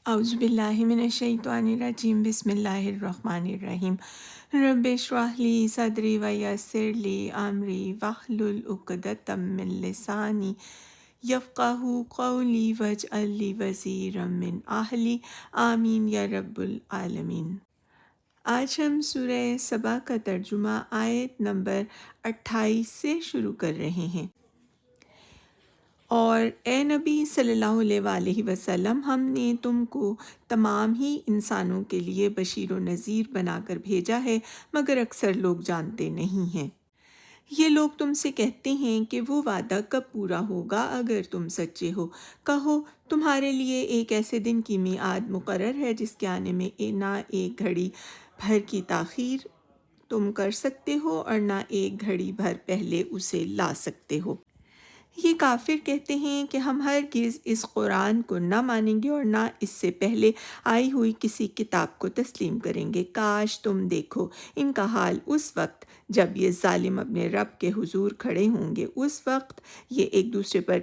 اعوذ باللہ من الشیطان الرجیم بسم اللہ الرحمن الرحیم رب اشرح لی صدری ویسر لی امری واحلل عقدۃ من لسانی یفقہوا قولی واجعل لی وزیرا من اہلی آمین یا رب العالمین۔ آج ہم سورہ سبا کا ترجمہ آیت نمبر 28 سے شروع کر رہے ہیں۔ اور اے نبی صلی اللہ علیہ وآلہ وسلم، ہم نے تم کو تمام ہی انسانوں کے لیے بشیر و نذیر بنا کر بھیجا ہے، مگر اکثر لوگ جانتے نہیں ہیں۔ یہ لوگ تم سے کہتے ہیں کہ وہ وعدہ کب پورا ہوگا اگر تم سچے ہو۔ کہو، تمہارے لیے ایک ایسے دن کی میعاد مقرر ہے جس کے آنے میں نہ ایک گھڑی بھر کی تاخیر تم کر سکتے ہو اور نہ ایک گھڑی بھر پہلے اسے لا سکتے ہو۔ یہ کافر کہتے ہیں کہ ہم ہرگز اس قرآن کو نہ مانیں گے اور نہ اس سے پہلے آئی ہوئی کسی کتاب کو تسلیم کریں گے۔ کاش تم دیکھو ان کا حال اس وقت جب یہ ظالم اپنے رب کے حضور کھڑے ہوں گے۔ اس وقت یہ ایک دوسرے پر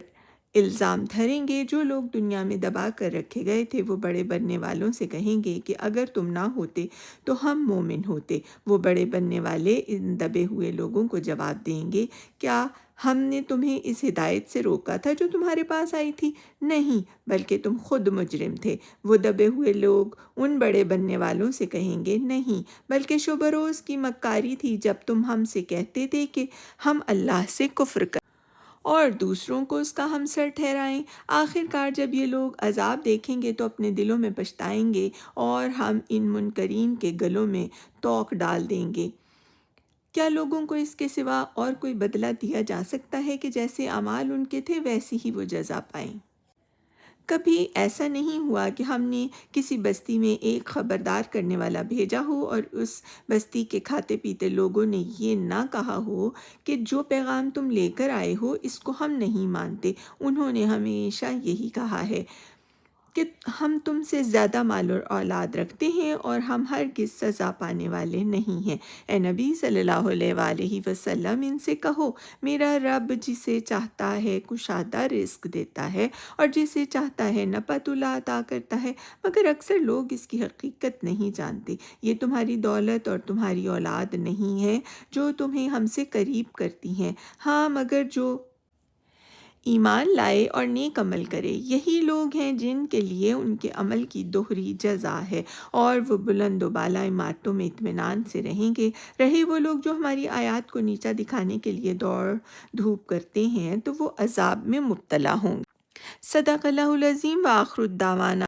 الزام دھریں گے۔ جو لوگ دنیا میں دبا کر رکھے گئے تھے وہ بڑے بننے والوں سے کہیں گے کہ اگر تم نہ ہوتے تو ہم مومن ہوتے۔ وہ بڑے بننے والے ان دبے ہوئے لوگوں کو جواب دیں گے، کیا ہم نے تمہیں اس ہدایت سے روکا تھا جو تمہارے پاس آئی تھی؟ نہیں، بلکہ تم خود مجرم تھے۔ وہ دبے ہوئے لوگ ان بڑے بننے والوں سے کہیں گے، نہیں، بلکہ شب و روز کی مکاری تھی جب تم ہم سے کہتے تھے کہ ہم اللہ سے کفر کریں اور دوسروں کو اس کا ہمسر ٹھہرائیں۔ آخر کار جب یہ لوگ عذاب دیکھیں گے تو اپنے دلوں میں پچھتائیں گے اور ہم ان منکرین کے گلوں میں توق ڈال دیں گے۔ کیا لوگوں کو اس کے سوا اور کوئی بدلہ دیا جا سکتا ہے کہ جیسے اعمال ان کے تھے ویسی ہی وہ جزا پائیں؟ کبھی ایسا نہیں ہوا کہ ہم نے کسی بستی میں ایک خبردار کرنے والا بھیجا ہو اور اس بستی کے کھاتے پیتے لوگوں نے یہ نہ کہا ہو کہ جو پیغام تم لے کر آئے ہو اس کو ہم نہیں مانتے۔ انہوں نے ہمیشہ یہی کہا ہے کہ ہم تم سے زیادہ مال اور اولاد رکھتے ہیں اور ہم ہرگز سزا پانے والے نہیں ہیں۔ اے نبی صلی اللہ علیہ وآلہ وسلم، ان سے کہو، میرا رب جسے چاہتا ہے کشادہ رزق دیتا ہے اور جسے چاہتا ہے نپتلا عطا کرتا ہے، مگر اکثر لوگ اس کی حقیقت نہیں جانتے۔ یہ تمہاری دولت اور تمہاری اولاد نہیں ہے جو تمہیں ہم سے قریب کرتی ہیں، ہاں مگر جو ایمان لائے اور نیک عمل کرے، یہی لوگ ہیں جن کے لیے ان کے عمل کی دوہری جزا ہے اور وہ بلند و بالا عمارتوں میں اطمینان سے رہیں گے۔ رہے وہ لوگ جو ہماری آیات کو نیچا دکھانے کے لیے دوڑ دھوپ کرتے ہیں تو وہ عذاب میں مبتلا ہوں گے۔ صدق اللہ العظیم وآخر الدعوانا